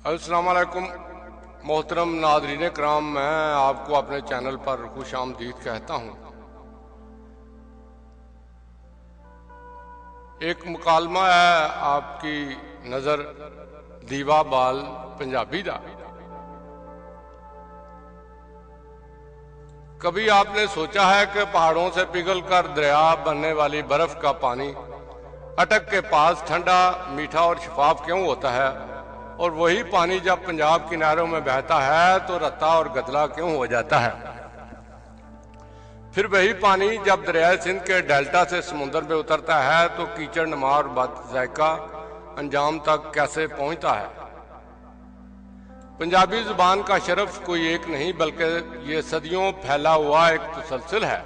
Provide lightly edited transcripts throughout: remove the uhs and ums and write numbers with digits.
अस्सलाम वालेकुम मोहतरम नादरीन कराम, मैं आपको अपने चैनल पर खुश आमदीद कहता हूँ। एक मुकालमा है आपकी नज़र दीवा बाल पंजाबी दा। कभी आपने सोचा है कि पहाड़ों से पिघल कर दरिया बनने वाली बर्फ का पानी अटक के पास ठंडा, मीठा और शफाफ क्यों होता है, और वही पानी जब पंजाब किनारों में बहता है तो रत्ता और गदला क्यों हो जाता है? फिर वही पानी जब दरियाए सिंध के डेल्टा से समुद्र में उतरता है तो कीचड़ नुमा और बदज़ायका अंजाम तक कैसे पहुंचता है? पंजाबी जुबान का शरफ कोई एक नहीं बल्कि ये सदियों फैला हुआ एक तसलसल है,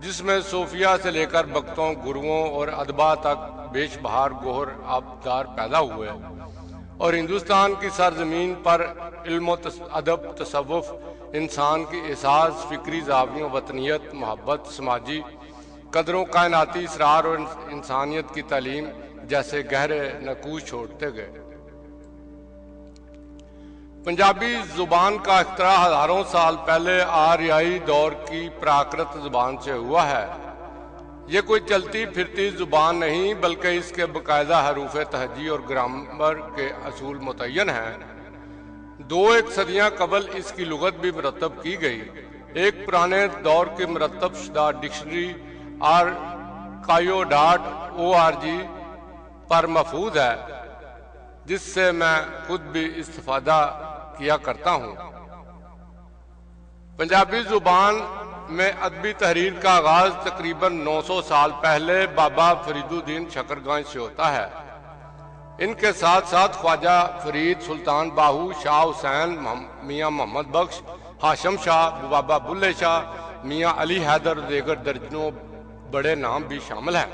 जिसमें सूफिया से लेकर बख्तों, गुरुओं और अदबा तक बेशबहार गोहर आबदार पैदा हुए और हिंदुस्तान की सरजमीन पर इल्म अदब, तसव्वुफ, इंसान की एहसास, फिक्री जावियों, वतनियत, मोहब्बत, समाजी कदरों, कायनाती इसरार और इंसानियत की तालीम जैसे गहरे नकूश छोड़ते गए। पंजाबी जुबान का इख्तरा हजारों साल पहले आर्याई दौर की प्राकृत जुबान से हुआ है। ये कोई चलती फिरती जुबान नहीं बल्कि इसके बाकायदा हरूफ तहजी और ग्रामर के असूल मुतय्यन हैं। 2-1 सदियां कबल इसकी लुगत भी मरतब की गई। एक पुराने दौर की मरतब शुदा डिक्शनरी archive.org पर महफूज है, जिससे मैं खुद भी इस्तिफादा किया करता हूँ। पंजाबी जुबान में अदबी तहरीर का आगाज तकरीबन 900 साल पहले बाबा फरीदुद्दीन शकरगंज से होता है। इनके साथ साथ ख्वाजा फरीद, सुल्तान बाहू, शाह हुसैन, मियाँ मोहम्मद बख्श, हाशम शाह, बाबा बुल्ले शाह, मियाँ अली हैदर, दीगर दर्जनों बड़े नाम भी शामिल हैं,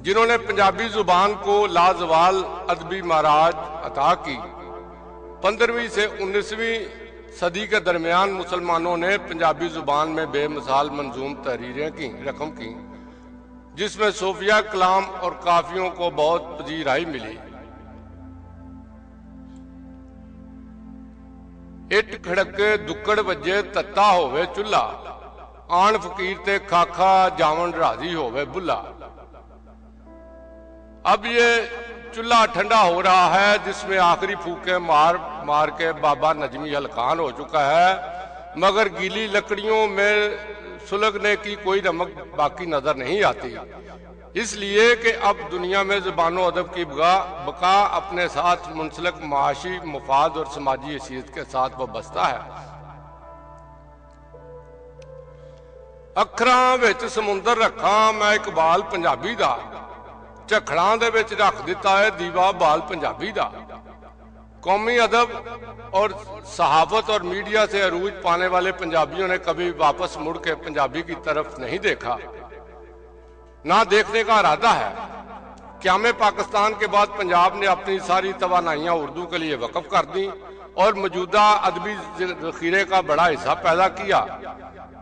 जिन्होंने पंजाबी जुबान को लाजवाल अदबी महाराज अता की। 15वीं से 19वीं सदी के दरमियान मुसलमानों ने पंजाबी जुबान में बेमिसाल मंजूम तहरीरें की रकम की, जिसमें सूफिया कलाम और काफियों को बहुत पजीराई मिली। इट खड़के दुक्कड़ वजे तत्ता होवे चुल्हा, आन फकीर ते खाखा जावन राजी होवे बुल्ला। अब ये चूल्हा ठंडा हो रहा है, जिसमें आखिरी फूके मार मार के बाबा नजमी हलकान हो चुका है, मगर गीली लकड़ियों में सुलगने की कोई रमक बाकी नजर नहीं आती, इसलिए कि अब दुनिया में ज़बानो अदब की बका अपने साथ मुंसलिक माशी मुफाद और समाजी हैसियत के साथ वाबस्ता है। अखरां विच समुंदर रखा मैं इकबाल पंजाबी दा, झखड़ां दे विच रख दिता है दीवा बाल पंजाबी दा। कौमी अदब और सहाफत और मीडिया से अरूज पाने वाले पंजाबियों ने कभी वापस मुड़ के पंजाबी की तरफ नहीं देखा, ना देखने का इरादा है। क़याम पाकिस्तान के बाद पंजाब ने अपनी सारी तवानाइयां उर्दू के लिए वक्फ कर दी और मौजूदा अदबी ज़ख़ीरे का बड़ा हिस्सा पैदा किया।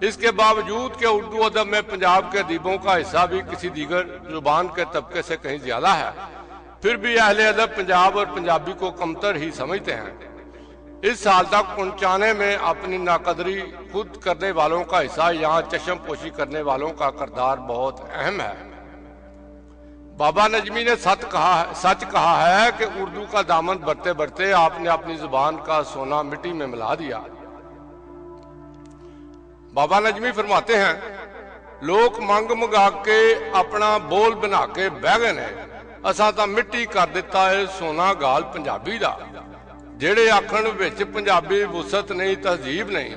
इसके बावजूद कि उर्दू अदब में पंजाब के अदीबों का हिस्सा भी किसी दीगर जुबान के तबके से कहीं ज्यादा है, फिर भी अहले अदब पंजाब और पंजाबी को कमतर ही समझते हैं। इस हाल तक पहुंचाने में अपनी नाकदरी खुद करने वालों का हिस्सा, यहाँ चश्म पोशी करने वालों का किरदार बहुत अहम है। बाबा नजमी ने सच कहा है कि उर्दू का दामन बढ़ते बढ़ते आपने अपनी जुबान का सोना मिट्टी में मिला दिया। बाबा नजमी फरमाते हैं, लोग मंग मंगा के अपना बोल बना के बह गए ने, असा तो मिट्टी कर दिता है सोना गाल पंजाबी दा। जेड़े आखण विच पंजाबी वुसत नहीं, तहजीब नहीं,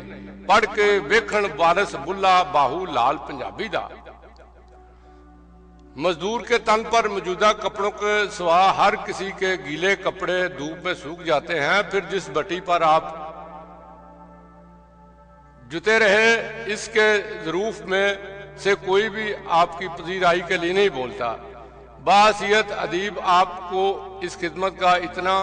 पढ़ के वेखण वारिस बुल्ला बाहू लाल पंजाबी दा। मजदूर के तन पर मौजूदा कपड़ों के सिवा हर किसी के गीले कपड़े धूप में सूख जाते हैं। फिर जिस भट्टी पर आप जुते रहे, इसके ज़रूफ में से कोई भी आपकी पजीराई के लिए नहीं बोलता। बासियत अदीब आपको इस खिदमत का इतना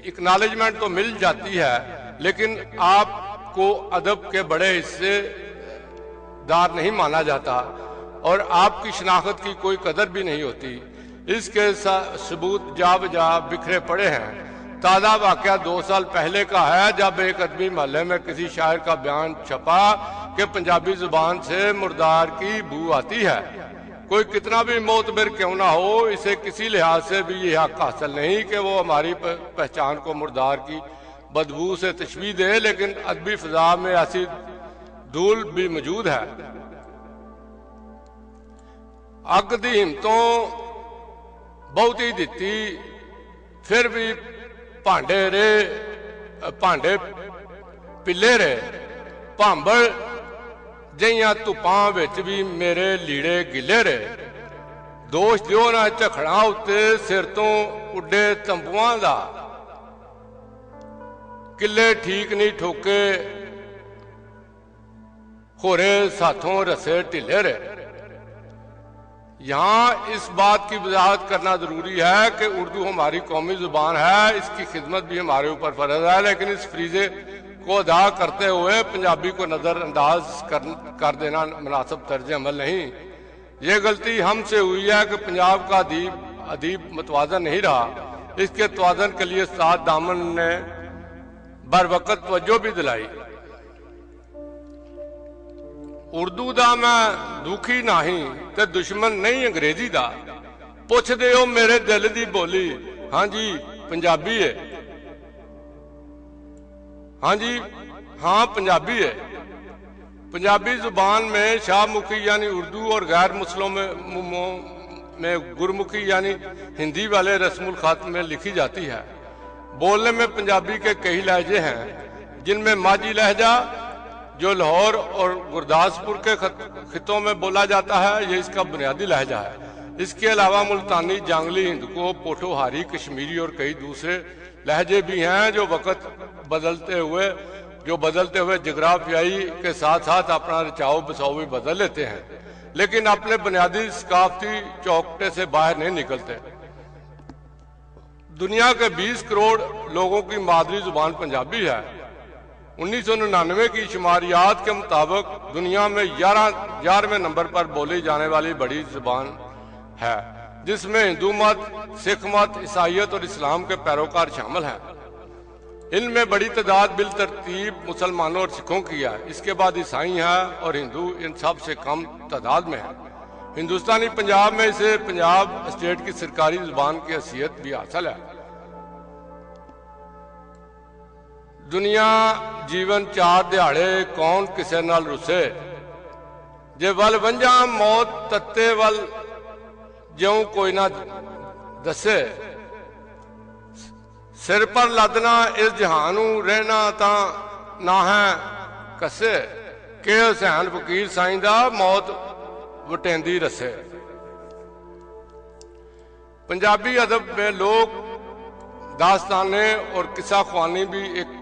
एक्नॉलेजमेंट तो मिल जाती है, लेकिन आपको अदब के बड़े हिस्सेदार नहीं माना जाता। اور آپ کی شناخت کی کوئی قدر بھی نہیں ہوتی۔ اس کے ثبوت جا بجا بکھرے پڑے ہیں۔ تازہ واقعہ 2 سال پہلے کا ہے، جب ایک ادبی محلے میں کسی شاعر کا بیان چھپا کہ پنجابی زبان سے مردار کی بو آتی ہے۔ کوئی کتنا بھی معتبر کیوں نہ ہو، اسے کسی لحاظ سے بھی یہ حق حاصل نہیں کہ وہ ہماری پہچان کو مردار کی بدبو سے تشبیہ دے، لیکن ادبی فضا میں ایسی دھول بھی موجود ہے۔ اگ دی ہمتوں بہت ہی دیتی، پھر بھی پانڈے پلے رے، پانبڑ جیاں تپاں وچ بھی میرے لیڑے گلے رے۔ دوش دیو نہ جھکڑاں اتے سر تو اڈے تمبواں دا، کلے ٹھیک نہیں ٹھوکے خورے ساتھوں رسے ٹلے رے۔ یہاں اس بات کی وضاحت کرنا ضروری ہے کہ اردو ہماری قومی زبان ہے، اس کی خدمت بھی ہمارے اوپر فرض ہے، لیکن اس فریضے کو ادا کرتے ہوئے پنجابی کو نظر انداز کر دینا مناسب طرز عمل نہیں۔ یہ غلطی ہم سے ہوئی ہے کہ پنجاب کا ادیب متوازن نہیں رہا۔ اس کے توازن کے لیے استاد دامن نے بر وقت توجہ بھی دلائی۔ اردو دا میں دکھی نہیں تے دشمن نہیں انگریزی دا، پوچھ دے ہو میرے دل دی بولی، ہاں جی پنجابی ہے، ہاں جی ہاں پنجابی ہے۔ پنجابی زبان میں شاہ مکھی یعنی اردو اور غیر مسلموں میں گرمکھی یعنی ہندی والے رسم الخط میں لکھی جاتی ہے۔ بولنے میں پنجابی کے کئی لہجے ہیں، جن میں ماجھی لہجہ جو لاہور اور گرداسپور کے خطوں میں بولا جاتا ہے، یہ اس کا بنیادی لہجہ ہے۔ اس کے علاوہ ملتانی، جانگلی، ہندکو، پوٹھوہاری، کشمیری اور کئی دوسرے لہجے بھی ہیں جو بدلتے ہوئے جغرافیائی کے ساتھ ساتھ اپنا رچاؤ بساؤ بھی بدل لیتے ہیں، لیکن اپنے بنیادی ثقافتی چوکٹے سے باہر نہیں نکلتے۔ دنیا کے 20 کروڑ لوگوں کی مادری زبان پنجابی ہے۔ 1999 کی شماریات کے مطابق دنیا میں 11ویں نمبر پر بولی جانے والی بڑی زبان ہے، جس میں ہندو مت، سکھ مت، عیسائیت اور اسلام کے پیروکار شامل ہیں۔ ان میں بڑی تعداد بالترتیب مسلمانوں اور سکھوں کی ہے، اس کے بعد عیسائی ہیں اور ہندو ان سب سے کم تعداد میں ہیں۔ ہندوستانی پنجاب میں اسے پنجاب اسٹیٹ کی سرکاری زبان کی حیثیت بھی حاصل ہے۔ دنیا جیون 4 دہاڑے کون کسے نال رسے، جے ول ونجاں موت تتے ول جیوں کوئی نہ دسے، سر پر لدنا اس جہانوں رہنا تاں نہ ہے کسے، کہ حسین فقیر سائیں دا موت وٹیندی رسے۔ پنجابی ادب میں لوگ داستانیں اور قصہ خوانی بھی ایک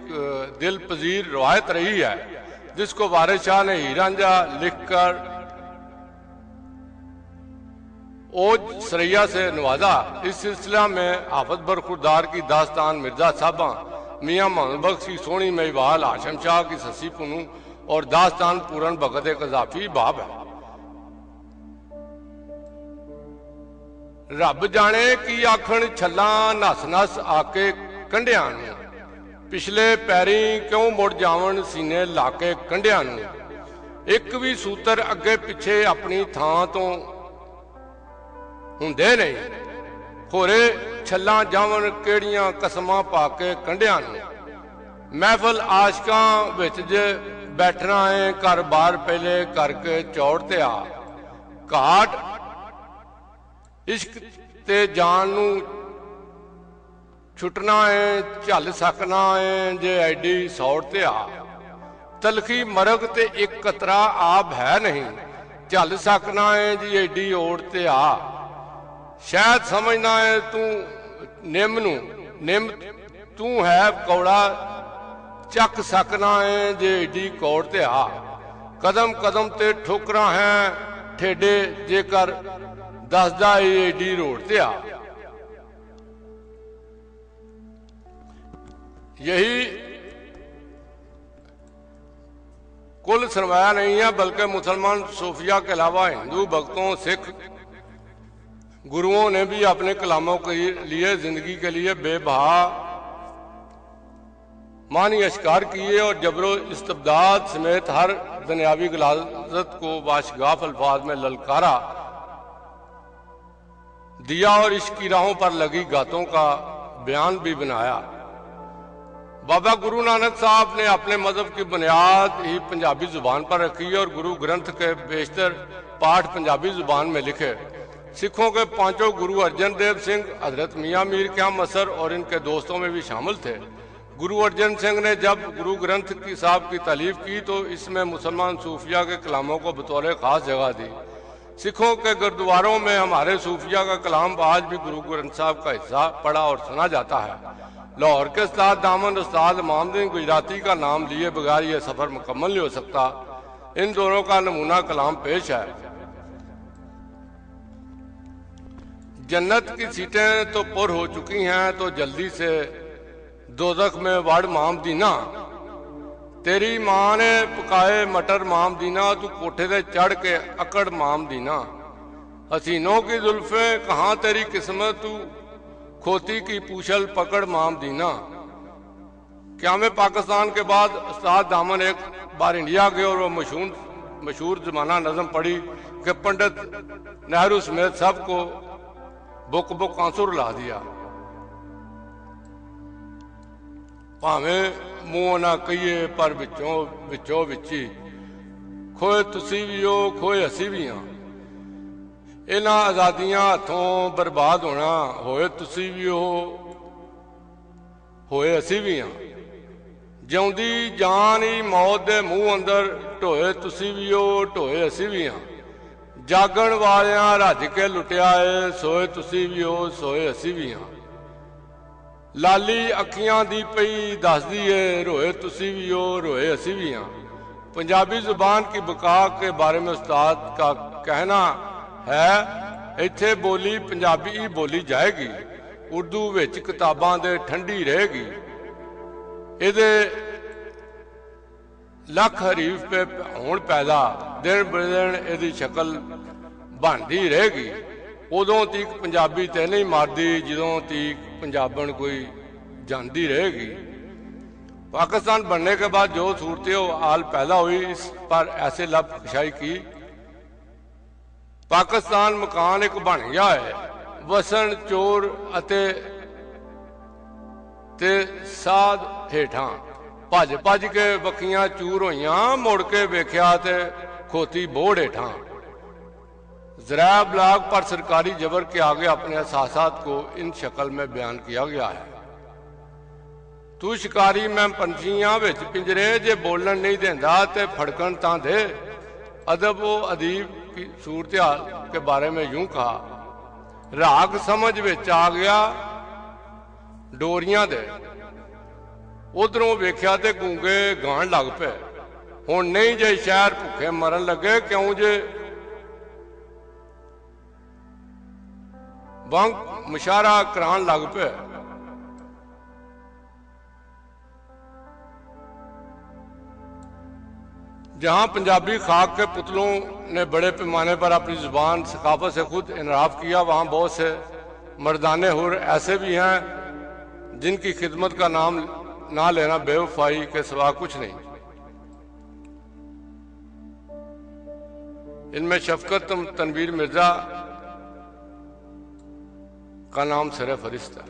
دل پذیر روایت رہی ہے، جس کو وارث شاہ نے ہیر رانجھا لکھ کر اوج سریا سے نوازا۔ اس سلسلہ میں حافظ برخوردار کی داستان مرزا صاحباں، میاں محمد بخش کی سونی میوال، ہاشم شاہ کی سسی پنو اور داستان پورن بھگت قذافی باب ہے۔ رب جانے کی آکھن چھلاں نس نس آ کے کنڈیاں نوں، پچھلے پیریں کیوں مڑ جاون سینے لا کے کنڈیاں نوں، ایک بھی سوتر اگے پیچھے اپنی تھاں تو ہوندے نہیں، خورے چھلاں جاون کیڑیاں قسماں پا کے کنڈیاں نوں، محفل عاشقاں وچ جے بیٹھنا ہے کر بار پہلے کر کے چوڑ تے آ، کاٹ عشق تے جان نوں چھٹنا ہے چل سکنا ہے جے ایڈی سوڑ تے آ، تلخی مرگ تے ایک قطرہ آب ہے نہیں، چل سکنا ہے جی ایڈی اوڑ تے آ، شاید سمجھنا ہے تو نم تو ہے کوڑا چک سکنا ہے جے ایڈی کوڑ تے آ، قدم قدم تے ٹھوکراں ہیں ٹھیڈے جے کر دسدا ایڈی روڑ تے آ۔ یہی कुल सरमाया नहीं है, बल्कि मुसलमान सूफिया के अलावा हिंदू भक्तों, सिख गुरुओं ने भी अपने कलामों के लिए जिंदगी के लिए बेबहा मानी अश्कार किए और जबरो इस्तबदाद समेत हर दुनियावी गलाजत को वाशगाफ अल्फाज में ललकारा दिया और इश्क की राहों पर लगी गातों का बयान भी बनाया। बाबा गुरु नानक साहब ने अपने मजहब की बुनियाद ही पंजाबी जुबान पर रखी और गुरु ग्रंथ के बेशतर पाठ पंजाबी जुबान में लिखे। सिखों के पांचों गुरु अर्जन देव सिंह, हजरत मियाँ मीर क़याम असर और इनके दोस्तों में भी शामिल थे। गुरु अर्जन सिंह ने जब गुरु ग्रंथ की साहब की तालीफ की तो इसमें मुसलमान सूफिया के कलामों को बतौर खास जगह दी। सिखों के गुरुद्वारों में हमारे सूफिया का कलाम आज भी गुरु ग्रंथ साहब का हिस्सा पढ़ा और सुना जाता है। लाहौर के उस्ताद दामन उस्ताद इमामुद्दीन गुजराती का नाम लिए बगैर यह सफर मुकम्मल नहीं हो सकता। इन दोनों का नमूना कलाम पेश है। जन्नत की सीटें तो पुर हो चुकी हैं, तो जल्दी से दोज़ख में वड़ मामदीना। तेरी माँ ने पकाए मटर मामदीना, तू कोठे से चढ़ के अकड़ मामदीना। हसीनों की जुल्फे कहाँ तेरी किस्मत, तू खोती की पूछल पकड़ मामदीना। क़याम पाकिस्तान के बाद उस्ताद दामन एक बार इंडिया गए और वो मशहूर जमाना नज़म पढ़ी कि पंडित नेहरू समेत सबको बुक बुक आंसू रुला दिया। भावें मुँह ना कहिए पर विचों विची, खोए तुसी भी हो खोए असी भी हाँ। इन्हां आज़ादियां हथों बर्बाद होना, होए तुसी भी हो होए असी भी हाँ। जिउंदी जान ही मौत दे मुंह अंदर, ढोए तुसी भी हो ढोए असी भी हाँ। जागण वालियां रज के लुटिया है, सोए तुसी भी हो सोए असी भी हाँ। लाली अखियां दी पई दसदी है, रोए तुसी भी हो रोए असी भी हाँ। पंजाबी जुबान की बका के बारे में उस्ताद का कहना है, इत्थे बोली पंजाबी ही बोली जाएगी, उर्दू विच किताबां दे ठंडी रहेगी। इहदे लख हरीफ पे होण पैदा, दिन ब दिन इहदी शक्ल बनदी रहेगी। उदों तक पंजाबी ते नहीं मरदी जदों तक पंजाबन कोई जानती रहेगी। पाकिस्तान बनने के बाद जो सूरत हाल पैदा हुई, इस पर ऐसे लब कशाई की। पाकिस्तान मकान एक बन गया है, वसन चोर ते साध हेठां भज भज के बखियां चूर होइयां, मुड़ के वेख्या ते खोती बोड़ हेठां। ज़राया ब्लाग पर सरकारी जबर के आगे अपने एहसासात को इन शक्ल में बयान किया गया है। तू शिकारी मैं पंछियां विच पिंजरे, जे बोलन नहीं देंदा ते फड़कन तां दे। अदब व अदीब की सूरत हाल के बारे में यूं कहा, राग समझ विच आ गया डोरियां दे। उधरों वेख्या ते गूंगे गाण लग पे, हुण नहीं जे शहर भुखे मरन लगे, क्यों जे वंग मुशारा करान लग पे। जहां पंजाबी खाक के पुतलों ने बड़े पैमाने पर अपनी जुबान सकाफत से खुद इनराफ किया, वहां बहुत से मर्दाने हुर ऐसे भी हैं जिनकी खिदमत का नाम ना लेना बेवफाई के सिवा कुछ नहीं। इनमें शफकत तनवीर मिर्जा का नाम सर फरिश्त है।